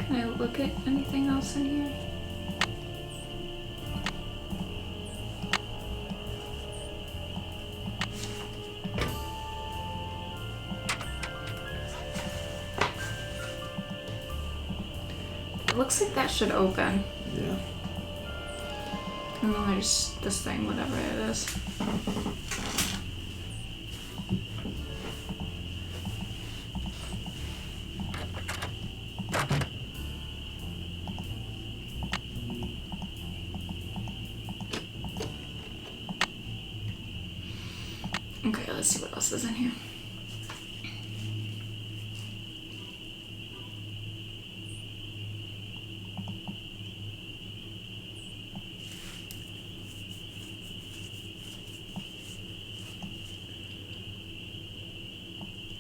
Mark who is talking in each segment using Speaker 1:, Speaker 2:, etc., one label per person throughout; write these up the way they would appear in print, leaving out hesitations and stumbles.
Speaker 1: Can I look at anything else in here? It looks like that should open.
Speaker 2: Yeah.
Speaker 1: And then there's this thing, whatever it is. Okay, let's see what else is in here.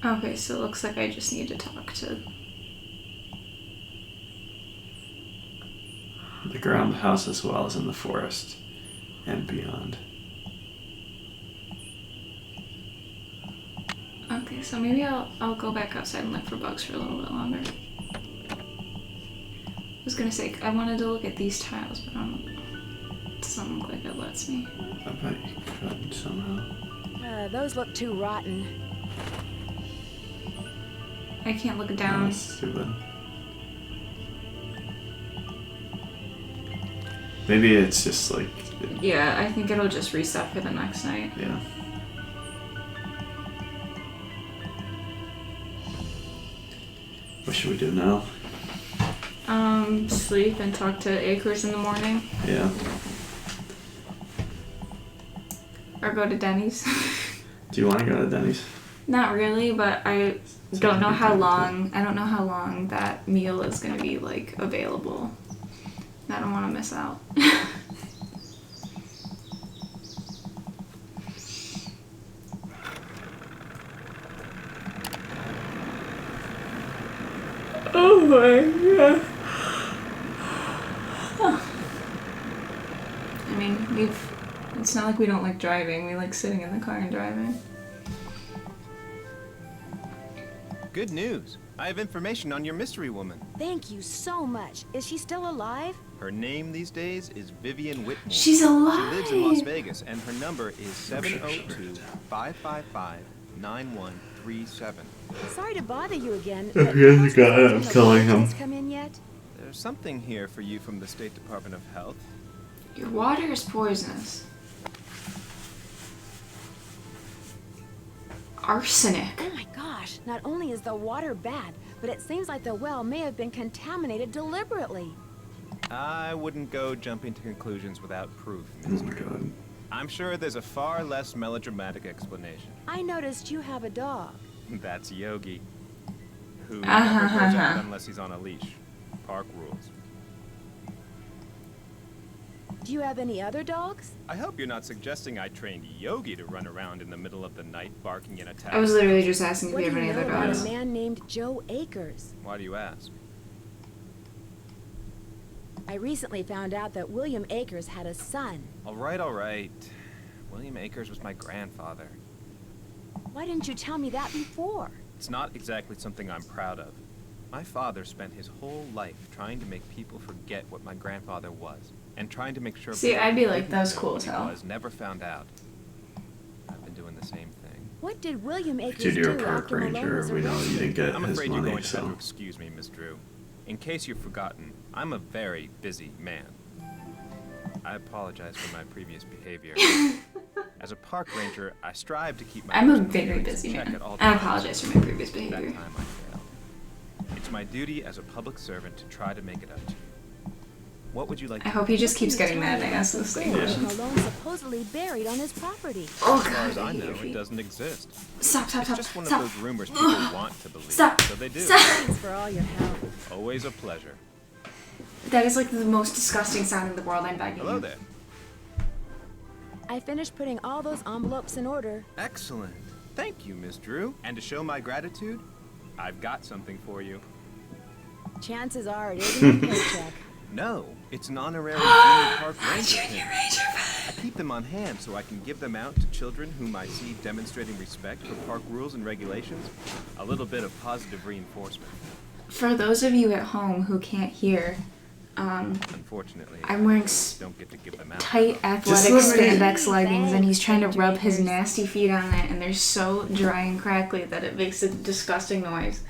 Speaker 1: Okay, so it looks like I just need to talk to...
Speaker 2: The ground house as well as in the forest and beyond.
Speaker 1: Okay, so maybe I'll go back outside and look for bugs for a little bit longer. I was gonna say, I wanted to look at these tiles, but it doesn't look like it lets me.
Speaker 2: I bet you could somehow.
Speaker 3: Those look too rotten.
Speaker 1: I can't look down.
Speaker 2: That's stupid. Maybe it's just like...
Speaker 1: Yeah, I think it'll just reset for the next night.
Speaker 2: Yeah. What should we do now?
Speaker 1: Sleep and talk to Acres in the morning.
Speaker 2: Yeah.
Speaker 1: Or go to Denny's.
Speaker 2: Do you want to go to Denny's?
Speaker 1: Not really, but I don't know how long. I don't know how long that meal is gonna be like available. I don't want to miss out. Oh my god. I mean, it's not like we don't like driving. We like sitting in the car and driving.
Speaker 4: Good news. I have information on your mystery woman.
Speaker 3: Thank you so much. Is she still alive?
Speaker 4: Her name these days is Vivian Whitmore.
Speaker 1: She's alive!
Speaker 4: She lives in Las Vegas, and her number is 702-555-9137.
Speaker 3: Sorry to bother you again.
Speaker 2: If you're the guy, I'm telling him.
Speaker 3: Come in yet?
Speaker 4: There's something here for you from the State Department of Health.
Speaker 1: Your water is poisonous. Arsenic.
Speaker 3: Oh my gosh, not only is the water bad, but it seems like the well may have been contaminated deliberately.
Speaker 4: I wouldn't go jumping to conclusions without proof,
Speaker 2: Oh
Speaker 4: Ms.
Speaker 2: my god.
Speaker 4: I'm sure there's a far less melodramatic explanation.
Speaker 3: I noticed you have a dog.
Speaker 4: That's Yogi, who never goes out unless he's on a leash. Park rules.
Speaker 3: Do you have any other dogs?
Speaker 4: I hope you're not suggesting I trained Yogi to run around in the middle of the night barking in attack.
Speaker 1: I was literally just asking if
Speaker 3: What
Speaker 1: you
Speaker 3: do
Speaker 1: have
Speaker 3: you
Speaker 1: any
Speaker 3: know
Speaker 1: other
Speaker 3: about
Speaker 1: dogs.
Speaker 3: a man named Joe Akers?
Speaker 4: Why do you ask?
Speaker 3: I recently found out that William Akers had a son.
Speaker 4: All right. William Akers was my grandfather.
Speaker 3: Why didn't you tell me that before?
Speaker 4: It's not exactly something I'm proud of. My father spent his whole life trying to make people forget what my grandfather was, and trying to make sure.
Speaker 1: See,
Speaker 4: people
Speaker 1: I'd be
Speaker 4: who
Speaker 1: like,
Speaker 4: didn't
Speaker 1: that was
Speaker 4: know
Speaker 1: cool
Speaker 4: who
Speaker 1: as
Speaker 4: he
Speaker 1: hell.
Speaker 4: was never found out. I've been doing the same thing.
Speaker 3: What did William Akers
Speaker 2: Dude, you're a
Speaker 3: do
Speaker 2: park
Speaker 3: after Malone
Speaker 2: ranger.
Speaker 3: was
Speaker 2: We know
Speaker 3: arrested?
Speaker 2: you didn't get
Speaker 4: I'm
Speaker 2: his
Speaker 4: afraid you're
Speaker 2: money,
Speaker 4: going to have to
Speaker 2: so...
Speaker 4: excuse me, Miss Drew. In case you've forgotten, I'm a very busy man. I apologize for my previous behavior. As a park ranger, I strive to keep my
Speaker 1: I'm a
Speaker 4: personal
Speaker 1: very
Speaker 4: feelings
Speaker 1: busy
Speaker 4: in check
Speaker 1: man.
Speaker 4: at all
Speaker 1: I
Speaker 4: times.
Speaker 1: apologize for my previous
Speaker 4: That
Speaker 1: behavior.
Speaker 4: time I failed. It's my duty as a public servant to try to make it up to you. What would you like
Speaker 1: I
Speaker 4: to
Speaker 1: hope he just keeps
Speaker 3: What can
Speaker 1: getting
Speaker 3: you
Speaker 1: mad
Speaker 3: tell
Speaker 1: and
Speaker 3: me
Speaker 1: asks
Speaker 3: about
Speaker 1: those
Speaker 3: the
Speaker 1: same
Speaker 3: gold
Speaker 1: questions.
Speaker 3: Malone supposedly buried on his property?
Speaker 1: Oh
Speaker 4: As far as
Speaker 1: god,
Speaker 4: I
Speaker 1: I
Speaker 4: know,
Speaker 1: hate your
Speaker 4: it
Speaker 1: feet.
Speaker 4: doesn't exist.
Speaker 1: Stop,
Speaker 4: It's just one
Speaker 1: stop.
Speaker 4: of those rumors people want to believe.
Speaker 1: Stop.
Speaker 4: So they do.
Speaker 1: Stop.
Speaker 3: Thanks for all your help.
Speaker 4: Always a pleasure.
Speaker 1: That is like the most disgusting sound in the world, I'm begging
Speaker 4: Hello
Speaker 1: you.
Speaker 4: there.
Speaker 3: I finished putting all those envelopes in order.
Speaker 4: Excellent. Thank you, Miss Drew. And to show my gratitude, I've got something for you.
Speaker 3: Chances are it isn't a paycheck.
Speaker 4: No, it's an honorary junior park ranger
Speaker 1: Junior
Speaker 4: pin.
Speaker 1: Ranger
Speaker 4: I keep them on hand so I can give them out to children whom I see demonstrating respect for park rules and regulations. A little bit of positive reinforcement.
Speaker 1: For those of you at home who can't hear,
Speaker 4: Unfortunately,
Speaker 1: I'm wearing
Speaker 4: don't get to give them out.
Speaker 1: tight athletic spandex leggings, and he's trying to rub his nasty feet on it, and they're so dry and crackly that it makes a disgusting noise.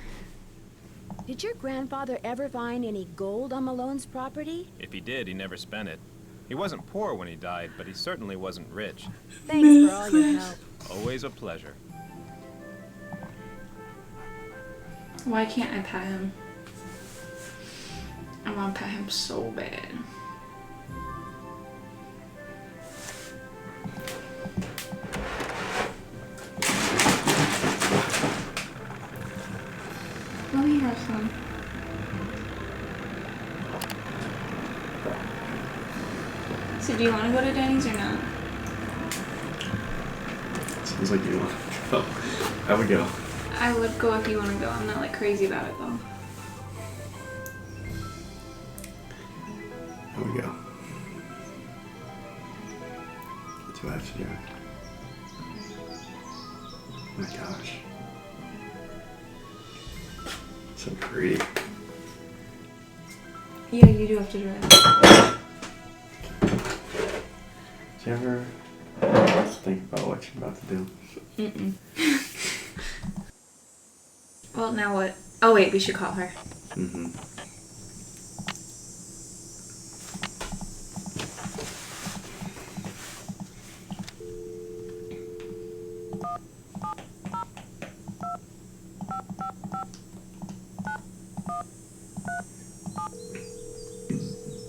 Speaker 3: Did your grandfather ever find any gold on Malone's property?
Speaker 4: If he did, he never spent it. He wasn't poor when he died, but he certainly wasn't rich.
Speaker 3: Thanks for all your help.
Speaker 4: Always a pleasure.
Speaker 1: Why can't I pet him? I want to pet him so bad. Let me have some. So do you want to go to Denny's or not?
Speaker 2: Sounds like you want to go. I would go.
Speaker 1: I would go if you want to go. I'm not like crazy about it though.
Speaker 2: I would go. That's what I have to do. Oh my gosh. So pretty.
Speaker 1: Yeah, you do have to drive.
Speaker 2: Did you ever think about what you're about to do?
Speaker 1: Mm-mm. Well, now what? Oh wait, we should call her.
Speaker 2: Mm-hmm.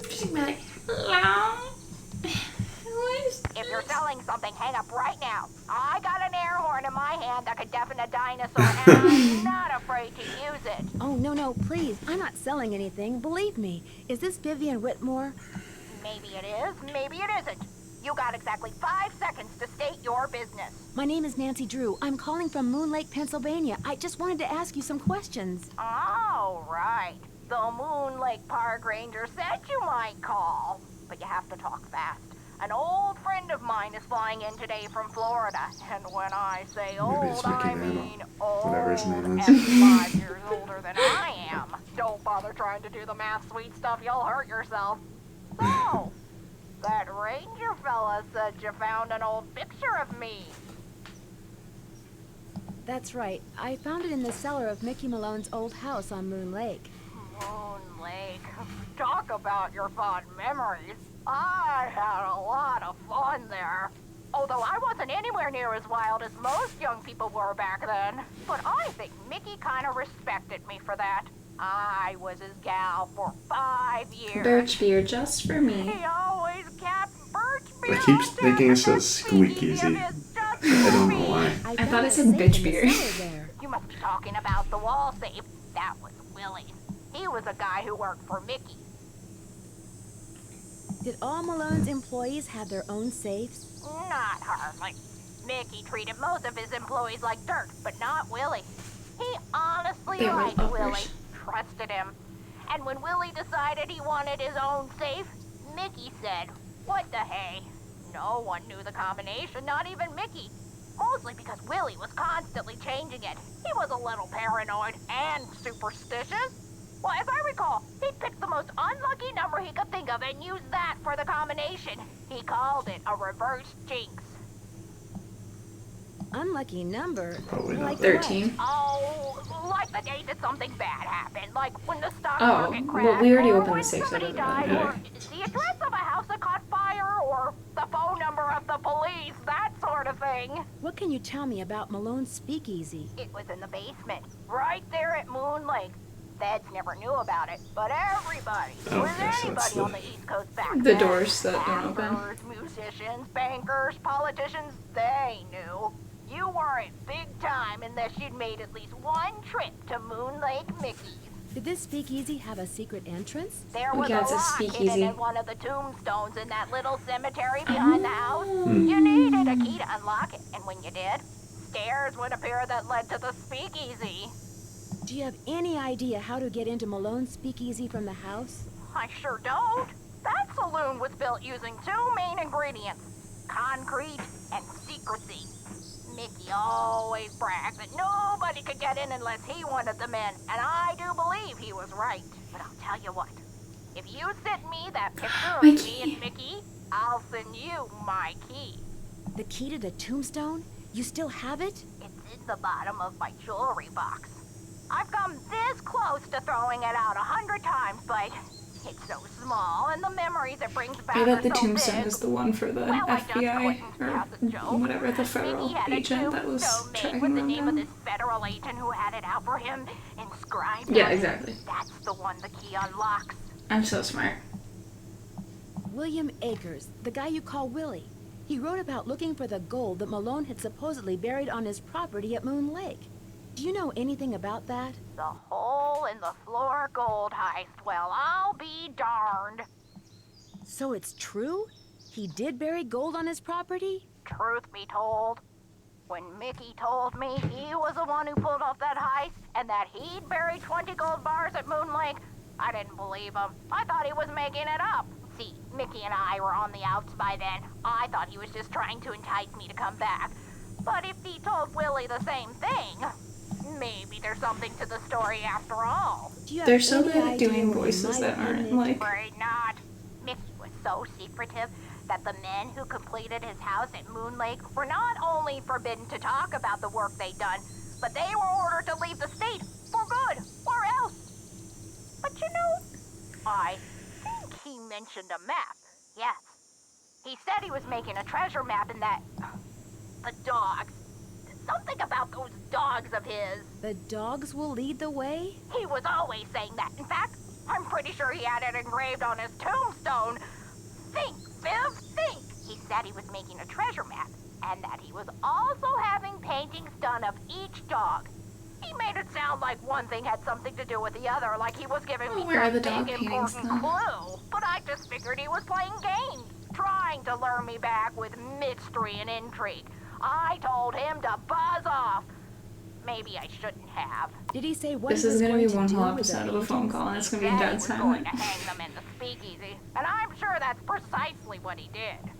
Speaker 1: She's gonna be like, hello?
Speaker 5: If you're selling something, hang up right now. I got an air horn in my hand that could deafen a dinosaur, and I'm not afraid to use it.
Speaker 3: Oh, no, please. I'm not selling anything. Believe me. Is this Vivian Whitmore?
Speaker 5: Maybe it is, maybe it isn't. You got exactly 5 seconds to state your business.
Speaker 3: My name is Nancy Drew. I'm calling from Moon Lake, Pennsylvania. I just wanted to ask you some questions.
Speaker 5: Oh, right. The Moon Lake Park Ranger said you might call. But you have to talk fast. An old friend of mine is flying in today from Florida. And when I say
Speaker 2: Maybe
Speaker 5: old,
Speaker 2: it's
Speaker 5: I
Speaker 2: Mickey Mantle.
Speaker 5: mean old
Speaker 2: Whatever his name is.
Speaker 5: and 5 years older than I am. Don't bother trying to do the math, sweet stuff. You'll hurt yourself. So, that ranger fella said you found an old picture of me.
Speaker 3: That's right. I found it in the cellar of Mickey Malone's old house on Moon Lake.
Speaker 5: Moon Lake. Talk about your fond memories. I had a lot of fun there. Although I wasn't anywhere near as wild as most young people were back then. But I think Mickey kind of respected me for that. I was his gal for 5 years.
Speaker 1: Birch beer just for me.
Speaker 5: He always kept birch beer.
Speaker 2: I keep
Speaker 5: on
Speaker 2: thinking it
Speaker 5: tap and
Speaker 2: says squeak
Speaker 5: speakeasy
Speaker 2: easy.
Speaker 5: of his just
Speaker 2: I don't
Speaker 5: for
Speaker 2: know
Speaker 5: me.
Speaker 2: why.
Speaker 3: I
Speaker 1: thought
Speaker 3: found
Speaker 1: it
Speaker 3: a
Speaker 1: said
Speaker 3: safe
Speaker 1: bitch
Speaker 3: in the
Speaker 1: beer.
Speaker 3: cellar there.
Speaker 5: You must be talking about the wall safe. That was Willie. He was a guy who worked for Mickey.
Speaker 3: Did all Malone's employees have their own safes?
Speaker 5: Not hardly. Mickey treated most of his employees like dirt, but not Willie. He honestly
Speaker 1: They were
Speaker 5: liked
Speaker 1: uppers.
Speaker 5: Willie, trusted him. And when Willie decided he wanted his own safe, Mickey said, "What the hey?" No one knew the combination, not even Mickey. Mostly because Willie was constantly changing it. He was a little paranoid and superstitious. Well, as I recall, he'd pick the most unlucky number he could think of and use that for the combination. He called it a reverse jinx.
Speaker 3: Unlucky number?
Speaker 2: Probably not
Speaker 3: Like
Speaker 1: 13.
Speaker 5: Oh, like the day that something bad happened, like when the stock
Speaker 1: Oh,
Speaker 5: market
Speaker 1: well,
Speaker 5: crashed,
Speaker 1: we already
Speaker 5: or
Speaker 1: opened
Speaker 5: when
Speaker 1: the safe, so it
Speaker 5: somebody
Speaker 1: doesn't really
Speaker 5: died, or
Speaker 2: matter.
Speaker 5: the address of a house that caught fire, or the phone number of the police, that sort of thing.
Speaker 3: What can you tell me about Malone's speakeasy?
Speaker 5: It was in the basement, right there at Moon Lake. Feds never knew about it, but everybody,
Speaker 2: Oh,
Speaker 5: with
Speaker 2: okay, so
Speaker 5: anybody
Speaker 2: it's
Speaker 5: on the East Coast back
Speaker 1: The
Speaker 5: then,
Speaker 1: doors that don't open.
Speaker 5: actors, musicians, bankers, politicians, they knew. You weren't big time unless you'd made at least one trip to Moon Lake Mickey's.
Speaker 3: Did this speakeasy have a secret entrance?
Speaker 5: There
Speaker 1: Oh,
Speaker 5: was
Speaker 1: yeah,
Speaker 5: a
Speaker 1: it's a
Speaker 5: lock hidden
Speaker 1: speakeasy.
Speaker 5: in one of the tombstones in that little cemetery behind the house.
Speaker 1: Oh.
Speaker 5: You needed a key to unlock it, and when you did, stairs would appear that led to the speakeasy.
Speaker 3: Do you have any idea how to get into Malone's speakeasy from the house?
Speaker 5: I sure don't. That saloon was built using 2 main ingredients, concrete and secrecy. Mickey always bragged that nobody could get in unless he wanted them in, and I do believe he was right, but I'll tell you what. If you send me that picture of
Speaker 1: My
Speaker 5: me
Speaker 1: key.
Speaker 5: and Mickey, I'll send you my key.
Speaker 3: The key to the tombstone? You still have it?
Speaker 5: It's in the bottom of my jewelry box. I've come this close to throwing it out 100 times, but it's so small, and the memories it brings back
Speaker 1: I
Speaker 5: are
Speaker 1: bet the
Speaker 5: so
Speaker 1: tombstone
Speaker 5: big.
Speaker 1: is the one for the
Speaker 5: Well, I just
Speaker 1: FBI
Speaker 5: couldn't
Speaker 1: or
Speaker 5: pass a joke.
Speaker 1: whatever, the federal
Speaker 5: Mickey had a
Speaker 1: agent that was
Speaker 5: tombstone made
Speaker 1: tracking
Speaker 5: with the
Speaker 1: them
Speaker 5: name of
Speaker 1: down.
Speaker 5: this federal agent who had it out for him inscribed
Speaker 1: Yeah,
Speaker 5: on it.
Speaker 1: exactly.
Speaker 5: That's the one the key unlocks.
Speaker 1: I'm so smart.
Speaker 3: William Akers, the guy you call Willie. He wrote about looking for the gold that Malone had supposedly buried on his property at Moon Lake. Do you know anything about that?
Speaker 5: The hole in the floor gold heist. Well, I'll be darned.
Speaker 3: So it's true? He did bury gold on his property?
Speaker 5: Truth be told, when Mickey told me he was the one who pulled off that heist and that he'd buried 20 gold bars at Moon Lake, I didn't believe him. I thought he was making it up. See, Mickey and I were on the outs by then. I thought he was just trying to entice me to come back. But if he told Willie the same thing, maybe there's something to the story after all.
Speaker 3: Do you have
Speaker 1: They're so
Speaker 3: any
Speaker 1: good at
Speaker 3: idea
Speaker 1: doing
Speaker 3: where he
Speaker 1: voices
Speaker 3: might
Speaker 1: that
Speaker 3: have
Speaker 1: aren't
Speaker 3: hidden it?
Speaker 1: like.
Speaker 5: Afraid not. Mickey was so secretive that the men who completed his house at Moon Lake were not only forbidden to talk about the work they'd done, but they were ordered to leave the state for good, or else. But you know, I think he mentioned a map. Yes. He said he was making a treasure map and that... the dogs. Something about those dogs of his.
Speaker 3: The dogs will lead the way?
Speaker 5: He was always saying that. In fact, I'm pretty sure he had it engraved on his tombstone. Think, Viv, think. He said he was making a treasure map, and that he was also having paintings done of each dog. He made it sound like one thing had something to do with the other, like he was giving me
Speaker 1: Where are the
Speaker 5: some
Speaker 1: dog
Speaker 5: big
Speaker 1: paintings,
Speaker 5: important
Speaker 1: though?
Speaker 5: clue. But I just figured he was playing games, trying to lure me back with mystery and intrigue. I told him to buzz off. Maybe I shouldn't have.
Speaker 3: Did he say what
Speaker 1: This
Speaker 3: he
Speaker 1: is
Speaker 3: was
Speaker 1: gonna
Speaker 3: going
Speaker 1: be
Speaker 3: to
Speaker 1: one
Speaker 3: do
Speaker 1: whole
Speaker 3: with the
Speaker 1: episode of a phone
Speaker 3: paintings?
Speaker 1: call, and it's gonna be
Speaker 5: He
Speaker 1: dead
Speaker 5: was going
Speaker 1: silent.
Speaker 5: to hang them in the speakeasy, and I'm sure that's precisely what he did.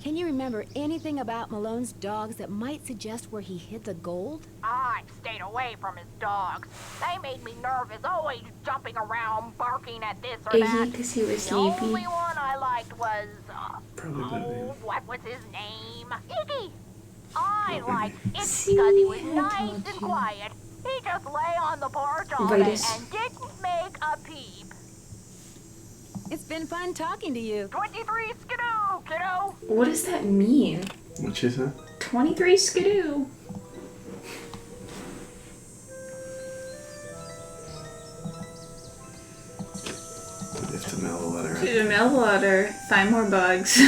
Speaker 3: Can you remember anything about Malone's dogs that might suggest where he hid the gold?
Speaker 5: I stayed away from his dogs. They made me nervous, always jumping around, barking at this or that.
Speaker 1: Iggy, because he was
Speaker 5: The
Speaker 1: sleepy.
Speaker 5: only one I liked was,
Speaker 2: Probably that name.
Speaker 5: what was his name? Iggy. I liked Iggy
Speaker 1: See,
Speaker 5: because he was
Speaker 1: I
Speaker 5: nice
Speaker 1: told
Speaker 5: and
Speaker 1: you.
Speaker 5: quiet. He just lay on the porch all day
Speaker 1: Vitus.
Speaker 5: and didn't make a peep.
Speaker 3: It's been fun talking to you.
Speaker 5: 23 skidoo, kiddo.
Speaker 1: What does that mean?
Speaker 2: What'd she say?
Speaker 1: 23 skidoo.
Speaker 2: You have to mail the letter.
Speaker 1: To mail the letter, find more bugs.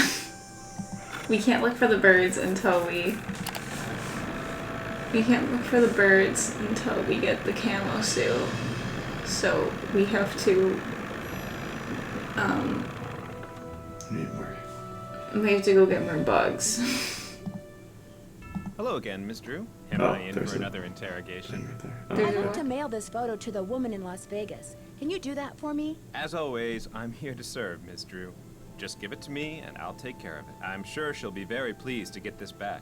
Speaker 1: We can't look for the birds until we can't look for the birds until we get the camo suit. So we have to
Speaker 2: Need more.
Speaker 1: we have to go get more bugs.
Speaker 4: Hello again, Miss Drew. Am
Speaker 2: Oh,
Speaker 4: I in
Speaker 2: there's
Speaker 4: for
Speaker 2: a
Speaker 4: another
Speaker 2: Thing
Speaker 4: interrogation?
Speaker 2: right there. Oh,
Speaker 1: There's
Speaker 3: I'd
Speaker 1: a-
Speaker 3: like
Speaker 2: okay.
Speaker 3: to mail this photo to the woman in Las Vegas. Can you do that for me?
Speaker 4: As always, I'm here to serve, Miss Drew. Just give it to me and I'll take care of it. I'm sure she'll be very pleased to get this back.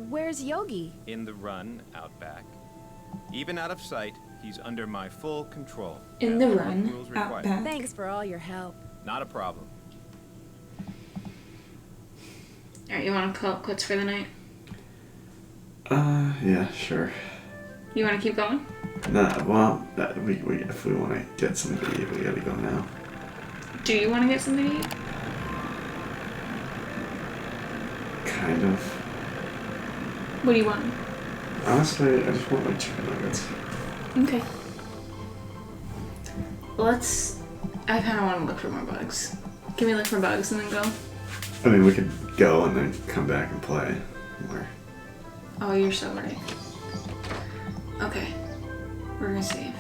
Speaker 3: Where's Yogi?
Speaker 4: In the run out back. Even out of sight, he's under my full control.
Speaker 1: In
Speaker 4: as
Speaker 1: the
Speaker 4: work
Speaker 1: run,
Speaker 4: rules
Speaker 1: out
Speaker 4: require.
Speaker 1: back.
Speaker 3: Thanks for all your help.
Speaker 4: Not a problem.
Speaker 1: Alright, you wanna call it quits for the night?
Speaker 2: Yeah, sure.
Speaker 1: You wanna keep going?
Speaker 2: Nah, well, we if we want to get something to eat, we gotta go now.
Speaker 1: Do you wanna get something to eat?
Speaker 2: Kind of.
Speaker 1: What do you want?
Speaker 2: Honestly, I just want like chicken nuggets.
Speaker 1: Okay. I kinda wanna look for more bugs. Can we look for bugs and then go?
Speaker 2: I mean, we could go and then come back and play more.
Speaker 1: Oh, you're so right. Okay. We're gonna save.